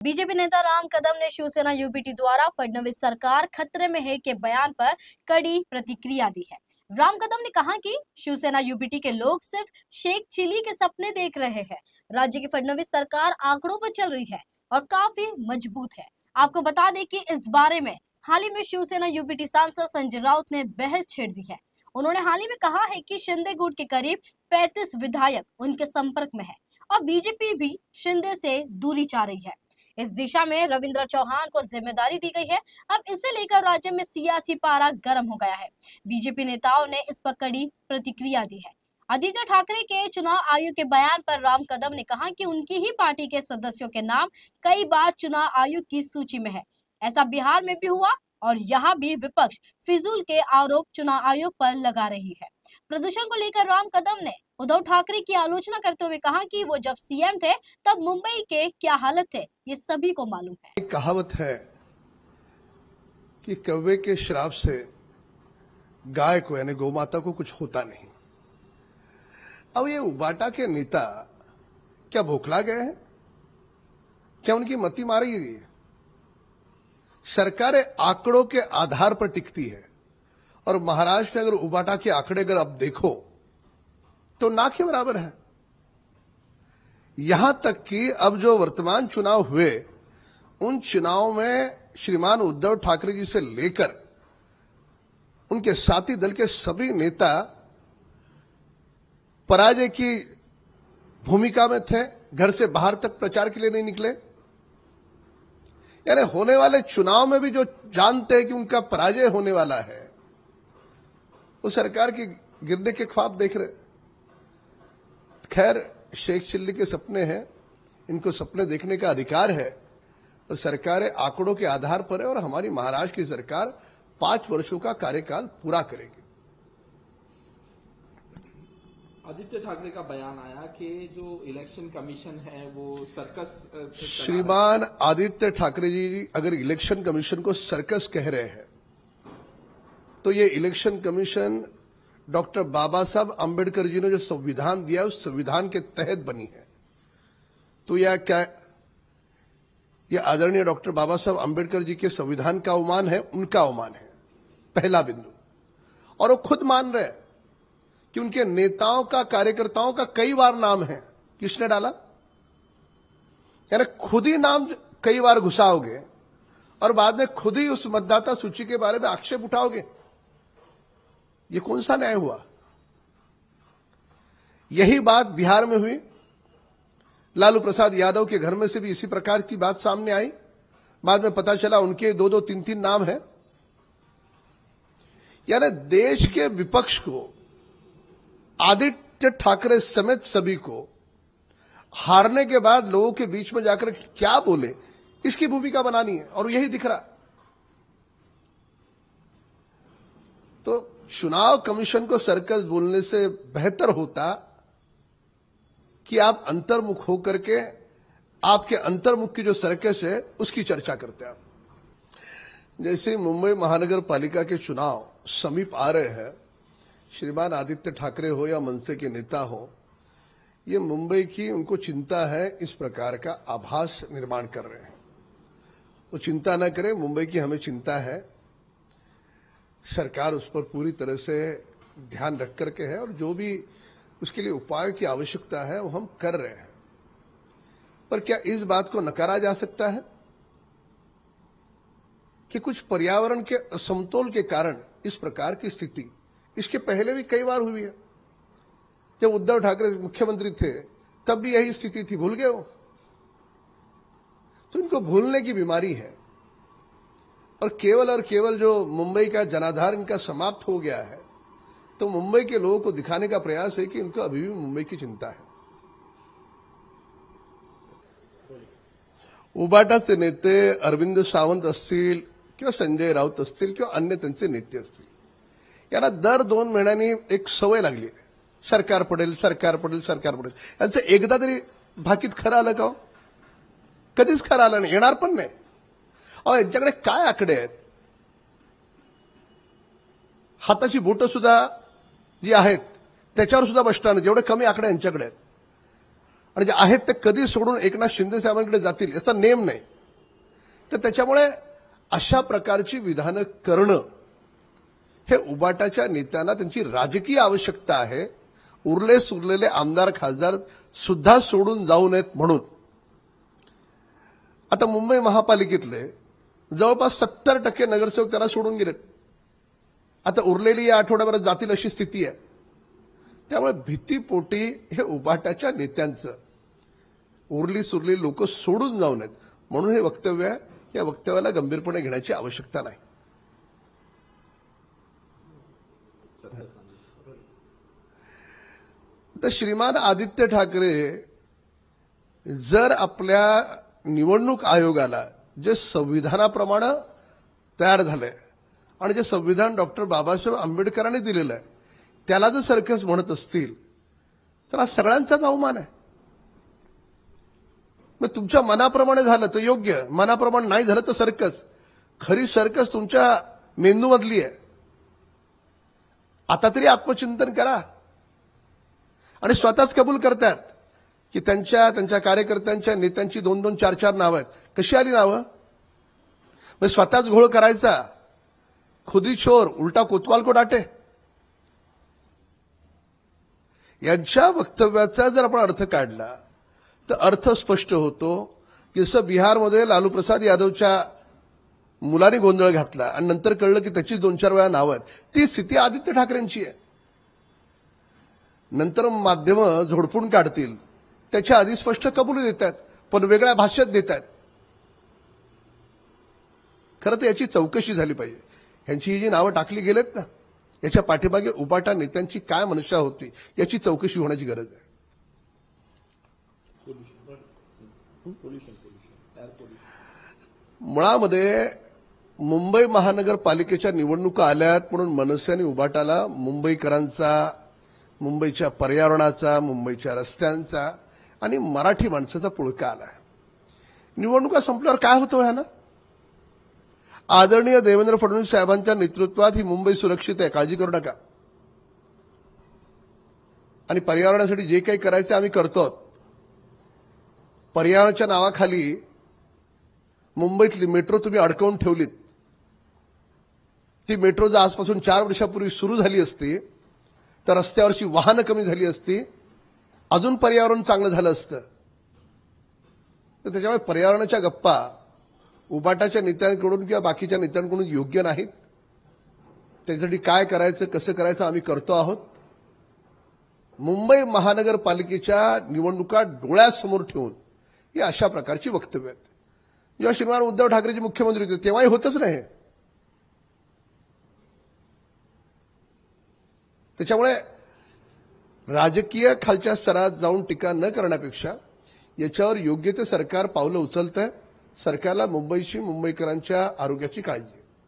BJP नेता राम कदम ने Shiv Sena UBT द्वारा फडणवीस सरकार खतरे में है के बयान पर कड़ी प्रतिक्रिया दी है। राम कदम ने कहा कि शिवसेना यूबीटी के लोग सिर्फ शेख चिली के सपने देख रहे हैं। राज्य की फडणवीस सरकार आंकड़ों पर चल रही है और काफी मजबूत है। आपको बता दें कि इस बारे में हाल ही में शिवसेना यूबीटी सांसद संजय राउत ने बहस छेड़ दी है। उन्होंने हाल ही में कहा है कि शिंदे गुट के करीब 35 विधायक उनके संपर्क में है और बीजेपी भी शिंदे से दूरी चाह रही है। इस दिशा में रविंद्र चौहान को जिम्मेदारी दी गई है। अब इसे लेकर राज्य में सियासी पारा गर्म हो गया है। बीजेपी नेताओं ने इस पर कड़ी प्रतिक्रिया दी है। आदित्य ठाकरे के चुनाव आयोग के बयान पर राम कदम ने कहा कि उनकी ही पार्टी के सदस्यों के नाम कई बार चुनाव आयोग की सूची में है। ऐसा बिहार में भी हुआ और यहाँ भी विपक्ष फिजूल के आरोप चुनाव आयोग पर लगा रही है। प्रदूषण को लेकर राम कदम ने उद्धव ठाकरे की आलोचना करते हुए कहा कि वो जब सीएम थे तब मुंबई के क्या हालत थे ये सभी को मालूम है। एक कहावत है कि कौवे के श्राप से गाय को यानी गौ माता को कुछ होता नहीं। अब ये उबाटा के नेता क्या बौखला गए हैं? क्या उनकी मति मारी गई है? सरकारें आंकड़ों के आधार पर टिकती है और महाराष्ट्र में अगर उबाटा के आंकड़े अगर आप देखो तो ना के बराबर है। यहां तक कि अब जो वर्तमान चुनाव हुए उन चुनाव में श्रीमान उद्धव ठाकरे जी से लेकर उनके साथी दल के सभी नेता पराजय की भूमिका में थे, घर से बाहर तक प्रचार के लिए नहीं निकले। यानी होने वाले चुनाव में भी जो जानते हैं कि उनका पराजय होने वाला है वो सरकार के गिरने के ख्वाब देख रहे। खैर, शेख चिल्ली के सपने हैं, इनको सपने देखने का अधिकार है और सरकारें आंकड़ों के आधार पर है और हमारी महाराष्ट्र की सरकार 5 वर्षों का कार्यकाल पूरा करेगी। आदित्य ठाकरे का बयान आया कि जो इलेक्शन कमीशन है वो सर्कस श्रीमान आदित्य ठाकरे जी अगर इलेक्शन कमीशन को सर्कस कह रहे हैं तो ये इलेक्शन कमीशन डॉक्टर बाबा साहब अंबेडकर जी ने जो संविधान दिया उस संविधान के तहत बनी है। तो यह क्या यह आदरणीय डॉक्टर बाबा साहब अंबेडकर जी के संविधान का अवमान है? उनका अवमान है, पहला बिंदु। और वो खुद मान रहे हैं कि उनके नेताओं का कार्यकर्ताओं का कई बार नाम है। किसने डाला? यानी खुद ही नाम कई बार घुसाओगे और बाद में खुद ही उस मतदाता सूची के बारे में आक्षेप उठाओगे, ये कौन सा न्याय हुआ? यही बात बिहार में हुई। लालू प्रसाद यादव के घर में से भी इसी प्रकार की बात सामने आई। बाद में पता चला उनके 2-2, 3-3 नाम हैं। यानी देश के विपक्ष को, आदित्य ठाकरे समेत सभी को हारने के बाद लोगों के बीच में जाकर क्या बोले इसकी भूमिका बनानी है और यही दिख रहा। तो चुनाव कमीशन को सर्कस बोलने से बेहतर होता कि आप अंतर्मुख होकर के आपके अंतर्मुख की जो सर्कस है उसकी चर्चा करते हैं। जैसे मुंबई महानगर पालिका के चुनाव समीप आ रहे हैं, श्रीमान आदित्य ठाकरे हो या मनसे के नेता हो, ये मुंबई की उनको चिंता है, इस प्रकार का आभास निर्माण कर रहे हैं। वो चिंता न करें, मुंबई की हमें चिंता है। सरकार उस पर पूरी तरह से ध्यान रख करके है और जो भी उसके लिए उपाय की आवश्यकता है वो हम कर रहे हैं। पर क्या इस बात को नकारा जा सकता है कि कुछ पर्यावरण के असमतोल के कारण इस प्रकार की स्थिति इसके पहले भी कई बार हुई है? जब उद्धव ठाकरे मुख्यमंत्री थे तब भी यही स्थिति थी, भूल गए हो? तो इनको भूलने की बीमारी है और केवल जो मुंबई का जनाधार इनका समाप्त हो गया है तो मुंबई के लोगों को दिखाने का प्रयास है कि इनको अभी भी मुंबई की चिंता है। उबाटा से नेते अरविंद सावंत असतील किंवा संजय राऊत असतील किंवा अन्य त्यांचे नेते असतील, यांना दर 2 महिन्यांनी एक सवय लागली आहे, सरकार पडेल सरकार पडेल सरकार पडेल। यांचं एकदा तरी भाकीत खरं आलं का? कधीच खरं आलं नाही, येणार पण नाही। अहो, यांच्याकडे काय आकडे आहेत? हाताची बोटं सुद्धा जी आहेत त्याच्यावर सुद्धा बसणार नाही, जेवढे कमी आकडे यांच्याकडे आहेत। आणि जे आहेत ते कधी सोडून एकनाथ शिंदे साहेबांकडे जातील याचा नेम नाही। तर त्याच्यामुळे अशा प्रकारची विधानं करणं हे उबाटाच्या नेत्यांना त्यांची राजकीय आवश्यकता आहे. उरलेले आमदार खासदार सुद्धा सोडून जाऊ नयेत म्हणून आता मुंबई महापालिकेतले जवळपास 70% नगरसेवक त्यांना सोडून गेलेत. आता उरलेली या आठवड्याभरात जातील अशी स्थिती आहे. त्यामुळे भीतीपोटी हे उबाटाच्या नेत्यांचं उरली लोक सोडून जाऊ नयेत म्हणून हे वक्तव्य आहे. या वक्तव्याला गंभीरपणे घेण्याची आवश्यकता नाही. तर श्रीमान आदित्य ठाकरे जर आपल्या निवडणूक आयोगाला जे संविधानाप्रमाणे तयार झालंय आणि जे संविधान डॉक्टर बाबासाहेब आंबेडकरांनी दिलेलं आहे त्याला जर सर्कस म्हणत असतील तर हा सगळ्यांचाच अवमान आहे. मग तुमच्या मनाप्रमाणे झालं तर योग्य, मनाप्रमाणे नाही झालं तर सर्कस. खरी सर्कस तुमच्या मेंदूमधली आहे. आता तरी आत्मचिंतन करा. आणि स्वतःच कबूल करतात की त्यांच्या कार्यकर्त्यांच्या नेत्यांची 2-2, 4-4 नावं आहेत. कशी आली नावं? म्हणजे स्वतःच घोळ करायचा. खुदी चोर उलटा कोतवाल को डाटे. यांच्या वक्तव्याचा जर आपण अर्थ काढला तर अर्थ स्पष्ट होतो की जसं बिहारमध्ये लालू प्रसाद यादवच्या मुलांनी गोंधळ घातला आणि नंतर कळलं की त्याची 2-4 वेळा नावं आहेत. ती स्थिती आदित्य ठाकरेंची आहे. नंतर माध्यमं झोडपून काढतील त्याच्या आधी स्पष्ट कबुली देतात पण वेगळ्या भाषेत देतात. खरं तर याची चौकशी झाली पाहिजे. यांची ही जी नावं टाकली गेलेत ना याच्या पाठीमागे उबाटा नेत्यांची काय मनशा होती याची चौकशी होण्याची गरज आहे. मुळामध्ये मुंबई महानगरपालिकेच्या निवडणुका आल्यात म्हणून मनसे आणि उबाटाला मुंबईकरांचा, मुंबईच्या पर्यावरणाचा, मुंबईच्या रस्त्यांचा आणि मराठी माणसाचा पुळका आलाय. निवडणुका संपल्यावर काय होतं ह्यानं? आदरणीय देवेंद्र फडणवीस साहेबांच्या नेतृत्वात ही मुंबई सुरक्षित आहे, काळजी करू नका. आणि पर्यावरणासाठी जे काही करायचं आम्ही करतो. पर्यावरणाच्या नावाखाली मुंबईतली मेट्रो तुम्ही अडकवून ठेवलीत. ती मेट्रो जर आजपासून 4 वर्षापूर्वी सुरू झाली असती तर रस्त्यावरची वाहनं कमी झाली असती, अजून पर्यावरण चांगलं झालं असतं. तर त्याच्यामुळे पर्यावरणाच्या गप्पा उबाटाच्या नेत्यांकडून किंवा बाकीच्या नेत्यांकडून योग्य नाहीत. त्यासाठी काय करायचं, कसं करायचं आम्ही करतो आहोत. मुंबई महानगरपालिकेच्या निवडणुका डोळ्यासमोर ठेवून ही अशा प्रकारची वक्तव्य आहेत. जेव्हा श्रीमान उद्धव ठाकरेजी मुख्यमंत्री होते तेव्हाही होतच नाही. त्याच्यामुळे राजकीय खालच्या स्तरात जाऊन टीका न करण्यापेक्षा याच्यावर योग्य ते सरकार पावलं उचलतंय. सरकारला मुंबईची, मुंबईकरांच्या आरोग्याची काळजी आहे.